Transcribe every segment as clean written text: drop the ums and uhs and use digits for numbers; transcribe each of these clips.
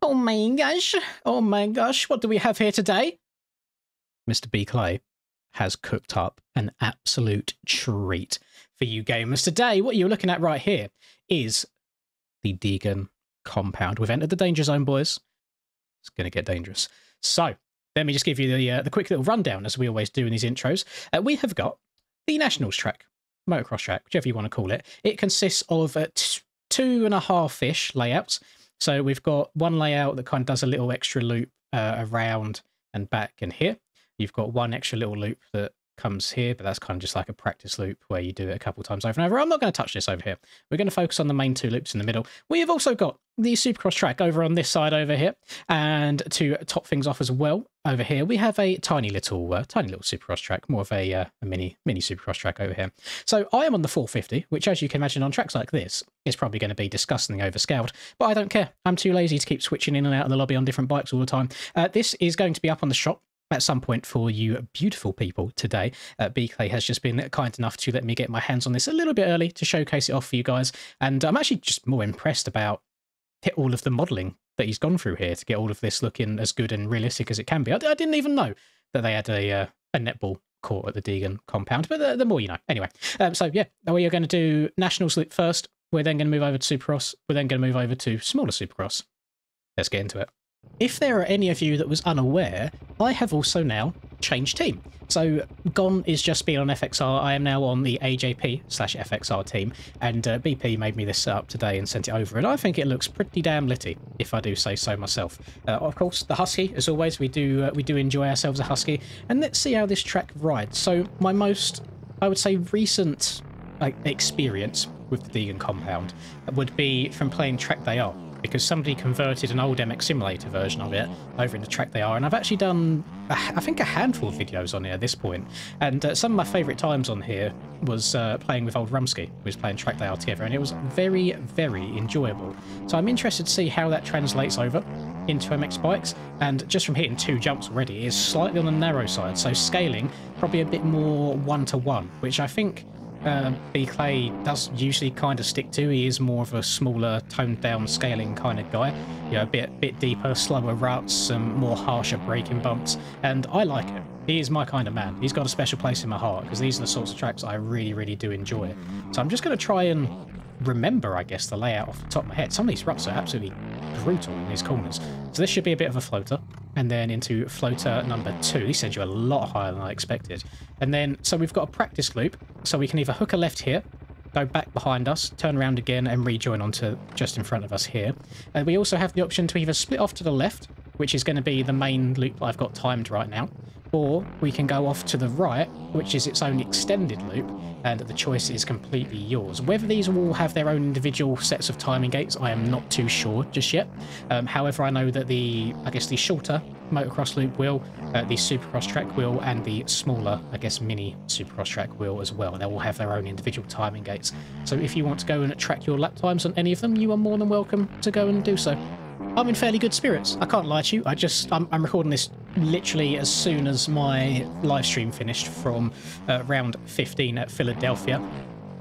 Oh my gosh. Oh my gosh. What do we have here today? Mr. B. Clay has cooked up an absolute treat for you gamers today. What you're looking at right here is the Deegan compound. We've entered the danger zone, boys. It's going to get dangerous. So let me just give you the quick little rundown, as we always do in these intros. We have got the Nationals track, motocross track, whichever you want to call it. It consists of 2.5-ish layouts. So we've got one layout that kind of does a little extra loop around and back and here. You've got one extra little loop that comes here, but that's kind of just like a practice loop where you do it a couple times over and over. I'm not going to touch this over here. We're going to focus on the main two loops in the middle. We have also got the Supercross track over on this side over here, and to top things off as well, over here we have a tiny little Supercross track, more of a mini Supercross track over here. So I am on the 450, which, as you can imagine, on tracks like this is probably going to be disgustingly overscaled, but I don't care. I'm too lazy to keep switching in and out of the lobby on different bikes all the time. This is going to be up on the shop at some point for you beautiful people today. B. Clay has just been kind enough to let me get my hands on this a little bit early to showcase it off for you guys, and I'm actually just more impressed about all of the modelling that he's gone through here to get all of this looking as good and realistic as it can be. I didn't even know that they had a netball court at the Deegan compound, but the more you know. Anyway, so yeah, we are going to do Nationals first. We're then going to move over to Supercross. We're then going to move over to smaller Supercross. Let's get into it. If there are any of you that was unaware, I have also now changed team. So Gon is just being on FXR. I am now on the AJP/FXR team, and BP made me this up today and sent it over, and I think it looks pretty damn litty, if I do say so myself. Of course, the Husky, as always, we do enjoy ourselves a Husky, and let's see how this track rides. So my most, I would say, recent experience with the Deegan compound would be from playing Track They Are, because somebody converted an old MX Simulator version of it over into Track They Are, and I've actually done, I think, a handful of videos on it at this point, and some of my favourite times on here was playing with old Rumsky. We was playing Track They Are together, and it was very, very enjoyable. So I'm interested to see how that translates over into MX bikes, and just from hitting 2 jumps already, it is slightly on the narrow side, so scaling probably a bit more 1-to-1, which I think B. Clay does usually kind of stick to. He is more of a smaller, toned down scaling kind of guy, you know, a bit deeper, slower ruts, some more harsher braking bumps, and I like it. He is my kind of man. He's got a special place in my heart, because these are the sorts of tracks I really, really do enjoy. So I'm just going to try and remember, I guess, the layout off the top of my head. Some of these ruts are absolutely brutal in these corners. So this should be a bit of a floater, and then into floater number 2. These send you a lot higher than I expected. And then, so we've got a practice loop, so we can either hook a left here, go back behind us, turn around again, and rejoin onto just in front of us here. And we also have the option to either split off to the left, which is going to be the main loop I've got timed right now, or we can go off to the right, which is its own extended loop, and the choice is completely yours. Whether these will all have their own individual sets of timing gates, I am not too sure just yet. However, I know that the shorter motocross loop will, the Supercross track will, and the smaller, I guess, mini Supercross track will as well. They will have their own individual timing gates. So if you want to go and track your lap times on any of them, you are more than welcome to go and do so. I'm in fairly good spirits. I can't lie to you. I'm recording this literally as soon as my live stream finished from round 15 at Philadelphia.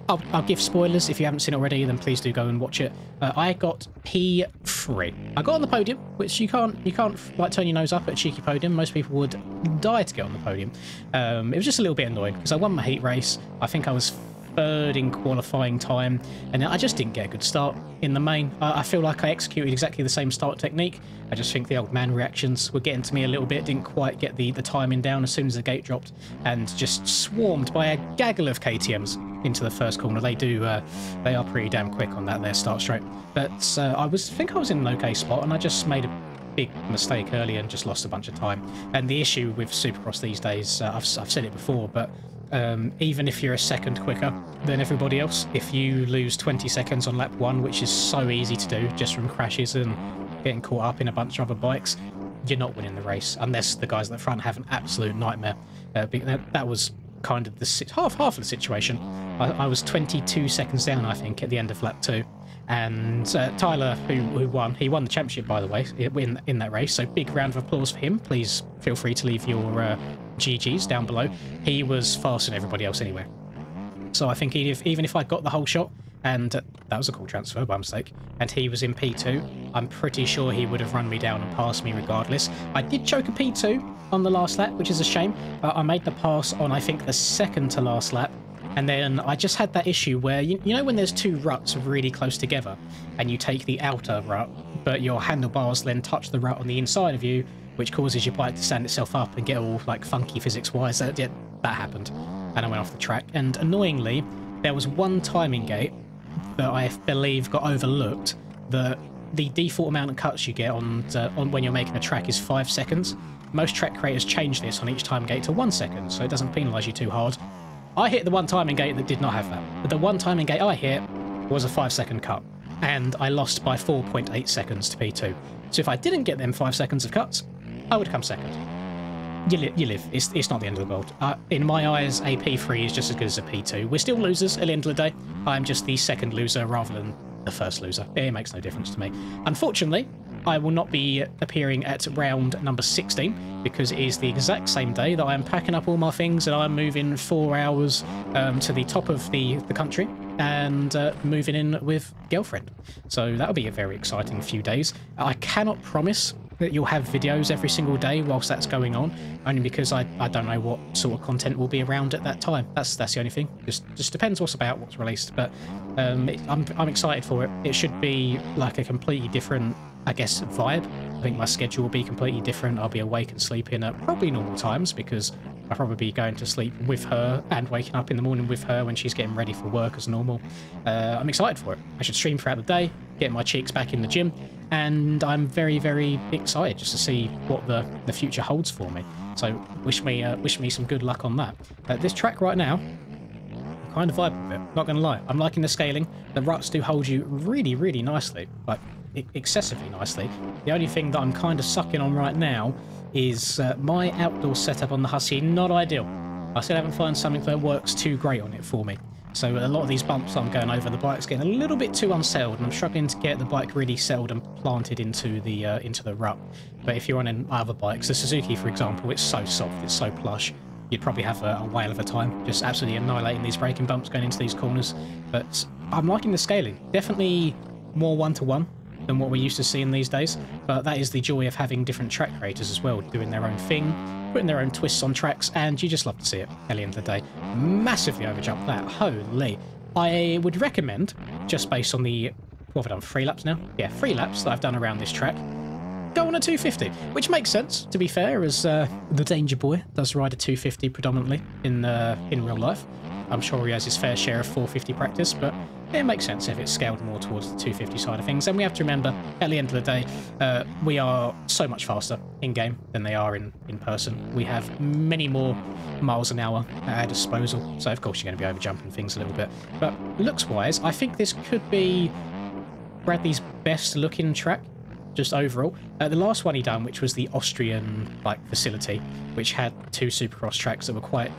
I'll give spoilers. If you haven't seen it already, then please do go and watch it. I got P3. I got on the podium, which you can't like turn your nose up at a cheeky podium. Most people would die to get on the podium. It was just a little bit annoying because I won my heat race. I think I was 3rd in qualifying time, and I just didn't get a good start in the main. I feel like I executed exactly the same start technique. I just think the old man reactions were getting to me a little bit, didn't quite get the timing down as soon as the gate dropped, and just swarmed by a gaggle of KTMs into the first corner. They are pretty damn quick on that, their start straight. But I think I was in an okay spot, and I just made a big mistake early and just lost a bunch of time. And the issue with Supercross these days, I've said it before, but even if you're a second quicker than everybody else, if you lose 20 seconds on lap 1, which is so easy to do just from crashes and getting caught up in a bunch of other bikes, you're not winning the race unless the guys at the front have an absolute nightmare. That was kind of the half of the situation. I was 22 seconds down, I think, at the end of lap 2. And Tyler, who won, he won the championship, by the way, in that race. So big round of applause for him. Please feel free to leave your GGs down below. He was faster than everybody else anyway. So I think even if I got the whole shot, and that was a cool transfer by mistake, and he was in P2, I'm pretty sure he would have run me down and passed me regardless. I did choke a P2 on the last lap, which is a shame, but I made the pass on, I think, the second to last lap. And then I just had that issue where, you know when there's two ruts really close together and you take the outer rut, but your handlebars then touch the rut on the inside of you, which causes your bike to stand itself up and get all like funky physics-wise. That happened. And I went off the track. And annoyingly, there was one timing gate that I believe got overlooked. The default amount of cuts you get on when you're making a track is 5 seconds. Most track creators change this on each time gate to 1 second, so it doesn't penalise you too hard. I hit the one timing gate that did not have that. But the one timing gate I hit was a 5-second cut, and I lost by 4.8 seconds to P2. So if I didn't get them 5 seconds of cuts, I would come second. You live. It's not the end of the world. In my eyes, a P3 is just as good as a P2. We're still losers at the end of the day. I'm just the second loser rather than the first loser. It makes no difference to me. Unfortunately, I will not be appearing at round number 16 because it is the exact same day that I am packing up all my things and I'm moving 4 hours to the top of the country and moving in with girlfriend. So that'll be a very exciting few days. I cannot promise that you'll have videos every single day whilst that's going on, only because I don't know what sort of content will be around at that time. That's the only thing. Just depends what's released. But I'm excited for it. It should be like a completely different, I guess, vibe. I think my schedule will be completely different. I'll be awake and sleeping at probably normal times because I'll probably be going to sleep with her and waking up in the morning with her when she's getting ready for work as normal. I'm excited for it. I should stream throughout the day, get my cheeks back in the gym, and I'm very, very excited just to see what the future holds for me. So wish me some good luck on that. This track right now, I'm kind of vibing with it, not going to lie. I'm liking the scaling. The ruts do hold you really, really nicely, like excessively nicely. The only thing that I'm kind of sucking on right now is my outdoor setup on the Husky. Not ideal. I still haven't found something that works too great on it for me. So a lot of these bumps I'm going over, the bike's getting a little bit too unsettled, and I'm struggling to get the bike really settled and planted into the rut. But if you're on other bikes, the Suzuki, for example, it's so soft, it's so plush, you'd probably have a whale of a time just absolutely annihilating these braking bumps going into these corners. But I'm liking the scaling. Definitely more one-to-one than what we're used to seeing these days, but that is the joy of having different track creators as well, doing their own thing, putting their own twists on tracks, and you just love to see it at the end of the day. Massively overjumped that, holy. I would recommend, just based on the, what have I done, 3 laps now? Yeah, 3 laps that I've done around this track, go on a 250, which makes sense, to be fair, as the Danger Boy does ride a 250 predominantly in real life. I'm sure he has his fair share of 450 practice, but it makes sense if it's scaled more towards the 250 side of things. And we have to remember, at the end of the day, we are so much faster in-game than they are in person. We have many more miles an hour at our disposal, so of course you're going to be overjumping things a little bit. But looks-wise, I think this could be Bradley's best-looking track, just overall. The last one he done, which was the Austrian facility, which had 2 Supercross tracks that were quite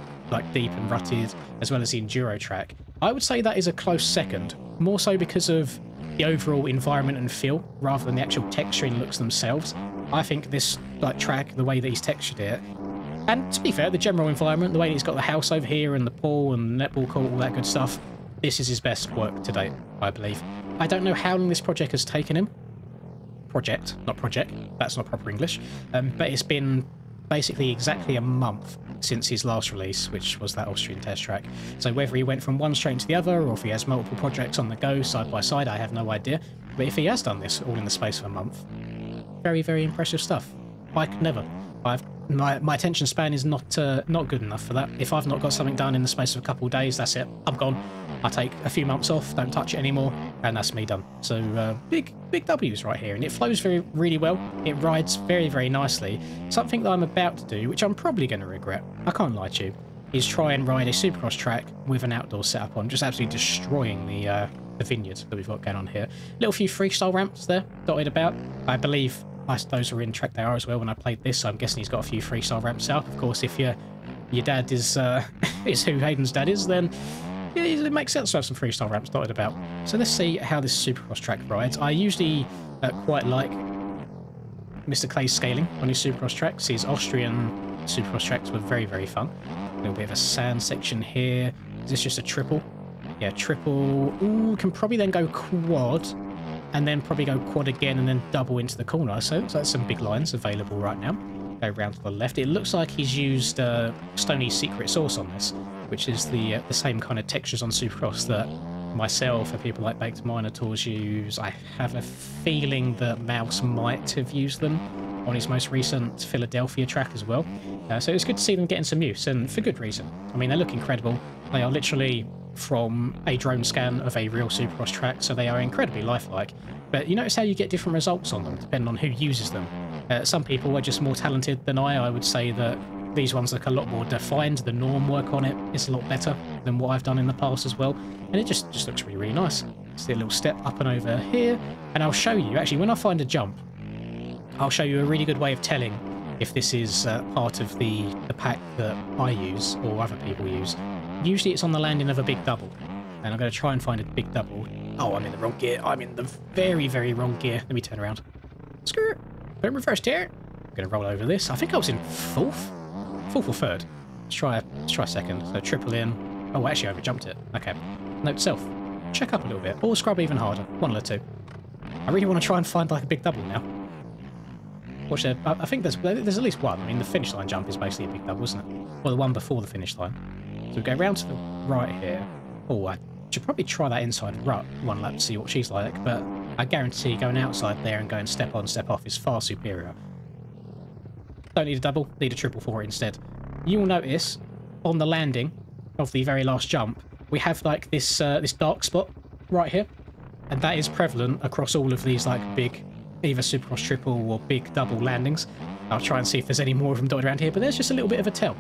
deep and rutted, as well as the enduro track. I would say that is a close second, more so because of the overall environment and feel rather than the actual texturing looks themselves. I think this track, the way that he's textured it, and to be fair, the general environment, the way that he's got the house over here and the pool and the netball court, all that good stuff, this is his best work to date, I believe. I don't know how long this project has taken him. Project, not project, that's not proper English, but it's been basically exactly a month since his last release, which was that Austrian test track. So whether he went from one strain to the other, or if he has multiple projects on the go side by side, I have no idea. But if he has done this all in the space of a month, very, very impressive stuff. I could never. My attention span is not good enough for that. If I've not got something done in the space of a couple of days, that's it. I'm gone. I take a few months off, don't touch it anymore, and that's me done. So big W's right here, and it flows really well. It rides very, very nicely. Something that I'm about to do, which I'm probably going to regret, I can't lie to you, is try and ride a Supercross track with an outdoor setup on, just absolutely destroying the vineyard that we've got going on here. Little few freestyle ramps there dotted about. I believe those are in track they are as well when I played this, so I'm guessing he's got a few freestyle ramps out. Of course, if your dad is who Hayden's dad is, then yeah, it makes sense to have some freestyle ramps dotted about. So let's see how this Supercross track rides. I usually quite like Mr. Clay's scaling on his Supercross tracks. His Austrian Supercross tracks were very, very fun. A little bit of a sand section here. Is this just a triple? Yeah, triple. Ooh, can probably then go quad, and then probably go quad again, and then double into the corner. So that's some big lines available right now. Go round to the left. It looks like he's used Stoney's secret sauce on this, which is the same kind of textures on Supercross that myself and people like Baked Minotaurs use. I have a feeling that Mouse might have used them on his most recent Philadelphia track as well. So it's good to see them getting some use, and for good reason. I mean, they look incredible. They are literally from a drone scan of a real Supercross track, so they are incredibly lifelike. But you notice how you get different results on them, depending on who uses them. Some people are just more talented than I would say that these ones look a lot more defined. The norm work on it is a lot better than what I've done in the past as well. And it just looks really, really nice. See a little step up and over here. And I'll show you, actually, when I find a jump, I'll show you a really good way of telling if this is part of the pack that I use or other people use. Usually it's on the landing of a big double. And I'm going to try and find a big double. Oh, I'm in the wrong gear. I'm in the very, very wrong gear. Let me turn around. Screw it. Put in reverse gear. I'm going to roll over this. I think I was in fourth or third. Let's try second. So triple in. Oh, actually I overjumped it. Okay. Note to self. Check up a little bit. Or scrub even harder. One or two. I really want to try and find like a big double now. Watch there. I think there's at least one. I mean, the finish line jump is basically a big double, isn't it? Well, the one before the finish line. So we go round to the right here. Oh, I should probably try that inside rut one lap to see what she's like, but I guarantee going outside there and going step on, step off is far superior. Don't need a double, need a triple for it instead. You will notice on the landing of the very last jump, we have like this this dark spot right here, and that is prevalent across all of these like big, either Supercross triple or big double landings. I'll try and see if there's any more of them dotted around here, but there's just a little bit of a tell.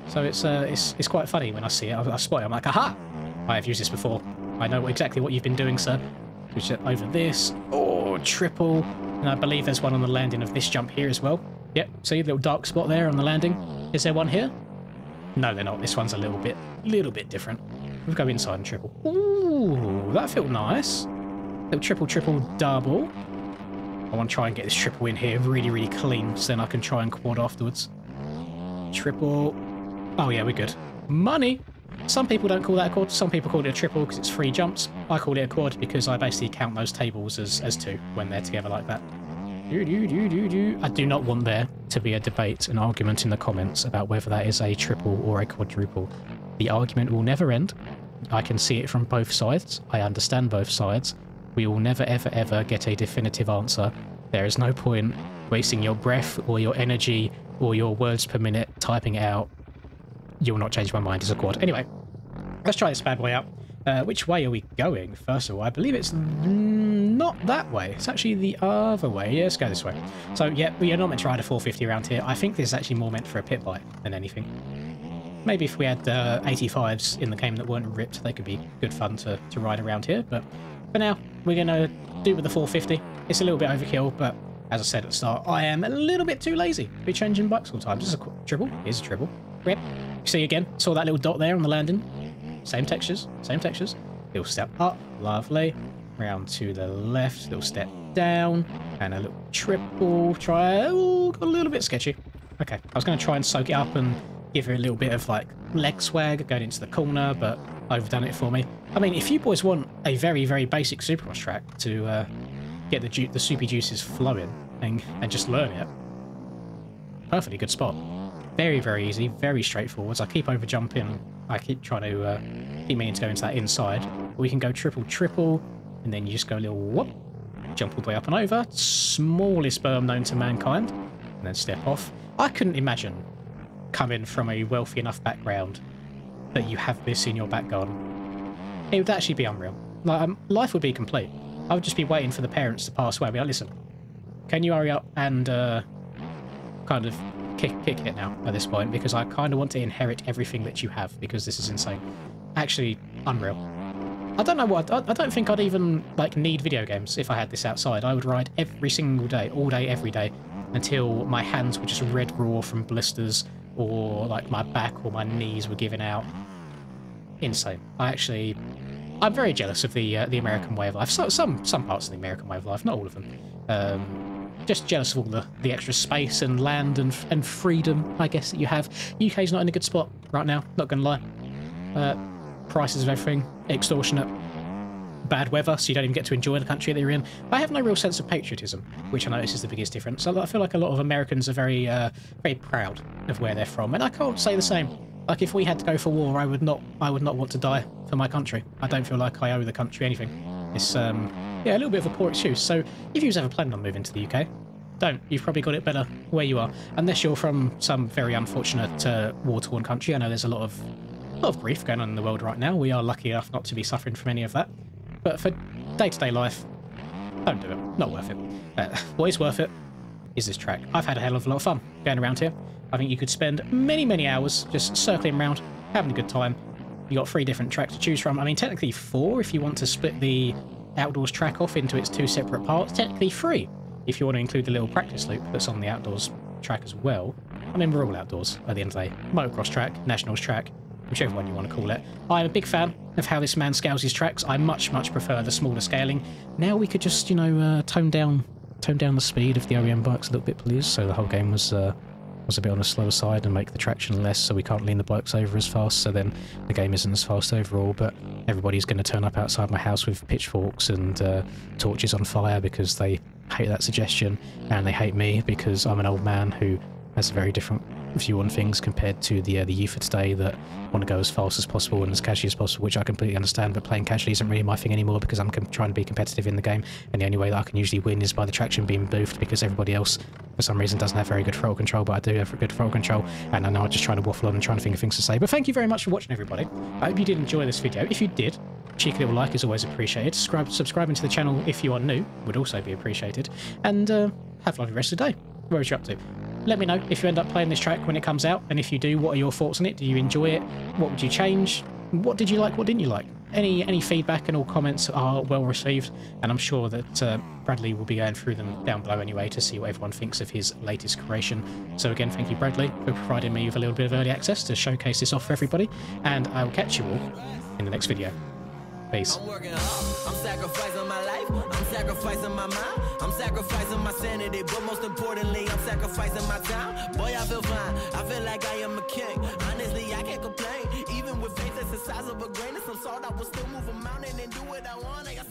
So it's quite funny when I see it. I spot it, I'm like, aha! I have used this before. I know exactly what you've been doing, sir. Which over this. Oh, triple. And I believe there's one on the landing of this jump here as well. Yep, see the little dark spot there on the landing. Is there one here? No, they're not. This one's a little bit different. We'll go inside and triple. Ooh, that felt nice. Little triple, double. I want to try and get this triple in here really, really clean, so then I can try and quad afterwards. Triple. Oh yeah, we're good. Money! Some people don't call that a quad. Some people call it a triple because it's 3 jumps. I call it a quad because I basically count those tables as 2 when they're together like that. I do not want there to be a debate, an argument in the comments about whether that is a triple or a quadruple. The argument will never end. I can see it from both sides. I understand both sides. We will never, ever, ever get a definitive answer. There is no point wasting your breath or your energy or your words per minute typing it out. You'll not change my mind as a quad. Anyway, let's try this bad boy out. Which way are we going? First of all, I believe it's not that way. It's actually the other way. Yeah, let's go this way. So, yeah, we are not meant to ride a 450 around here. I think this is actually more meant for a pit bike than anything. Maybe if we had 85s in the game that weren't ripped, they could be good fun to ride around here. But for now, we're going to do with the 450. It's a little bit overkill, but as I said at the start, I am a little bit too lazy to be changing bikes all the time. This is a triple. Here's a triple. Rip. See again, saw that little dot there on the landing. Same textures, same textures. Little step up, lovely. Round to the left, little step down, and a little triple. Try, oh, got a little bit sketchy. Okay, I was going to try and soak it up and give her a little bit of like leg swag going into the corner, but overdone it for me. I mean, if you boys want a very, very basic Supercross track to get the soupy juices flowing and just learn it, perfectly good spot. Very, very easy, very straightforward. I keep over jumping. I keep trying to keep meaning to go into that inside. We can go triple, and then you just go a little whoop, jump all the way up and over. Smallest berm known to mankind, and then step off. I couldn't imagine coming from a wealthy enough background that you have this in your back garden. It would actually be unreal. Like, life would be complete. I would just be waiting for the parents to pass away. I'd be like, listen, can you hurry up and kind of kick it now at this point, because I kind of want to inherit everything that you have, because this is insane. Actually, unreal. I don't know what, I don't think I'd even like need video games if I had this outside. I would ride every single day, all day, every day, until my hands were just red raw from blisters, or like my back or my knees were giving out. Insane. I'm very jealous of the American way of life. Some parts of the American way of life, not all of them. Just jealous of all the extra space and land and freedom, I guess, that you have. UK's not in a good spot right now, not gonna lie. prices of everything, extortionate, bad weather, so you don't even get to enjoy the country that you're in. I have no real sense of patriotism, which I notice is the biggest difference. So I feel like a lot of Americans are very, very proud of where they're from, and I can't say the same. Like, if we had to go for war, I would not want to die for my country. I don't feel like I owe the country anything. It's, yeah, a little bit of a poor excuse. So if you was ever planning on moving to the UK, don't. You've probably got it better where you are, unless you're from some very unfortunate war-torn country. I know there's a lot of grief going on in the world right now. We are lucky enough not to be suffering from any of that. But for day-to-day life, don't do it. Not worth it. What is worth it is this track. I've had a hell of a lot of fun going around here. I think you could spend many, many hours just circling around, having a good time. You got 3 different tracks to choose from. I mean, technically 4 if you want to split the outdoors track off into its 2 separate parts. Technically 3 if you want to include the little practice loop that's on the outdoors track as well. I mean, we're all outdoors at the end of the day. Motocross track, nationals track, whichever one you want to call it. I'm a big fan of how this man scales his tracks. I much prefer the smaller scaling. Now we could just, you know, tone down the speed of the OEM bikes a little bit, please. So the whole game was a bit on the slower side, and make the traction less, so we can't lean the bikes over as fast. So then the game isn't as fast overall. But everybody's going to turn up outside my house with pitchforks and torches on fire because they hate that suggestion, and they hate me because I'm an old man who has a very different view on things compared to the youth of today that want to go as fast as possible and as casually as possible, which I completely understand, but playing casually isn't really my thing anymore because I'm trying to be competitive in the game, and the only way that I can usually win is by the traction being boofed because everybody else for some reason doesn't have very good throttle control, but I do have good throttle control, and I know I'm just trying to waffle on and trying to think of things to say. But thank you very much for watching, everybody. I hope you did enjoy this video. If you did, cheeky little like is always appreciated. Subscribing to the channel if you are new would also be appreciated, and have a lovely rest of the day, wherever you're up to. Let me know if you end up playing this track when it comes out, and if you do, what are your thoughts on it? Do you enjoy it? What would you change? What did you like? What didn't you like? Any feedback and all comments are well received, and I'm sure that Bradley will be going through them down below anyway to see what everyone thinks of his latest creation. So again, thank you, Bradley, for providing me with a little bit of early access to showcase this off for everybody, and I will catch you all in the next video. Peace. I'm working hard, I'm sacrificing my life, I'm sacrificing my mind, I'm sacrificing my sanity, but most importantly, I'm sacrificing my time. Boy, I feel fine, I feel like I am a king. Honestly, I can't complain, even with faith that's the size of a grain of some salt, I will still move a mountain and do what I want. I got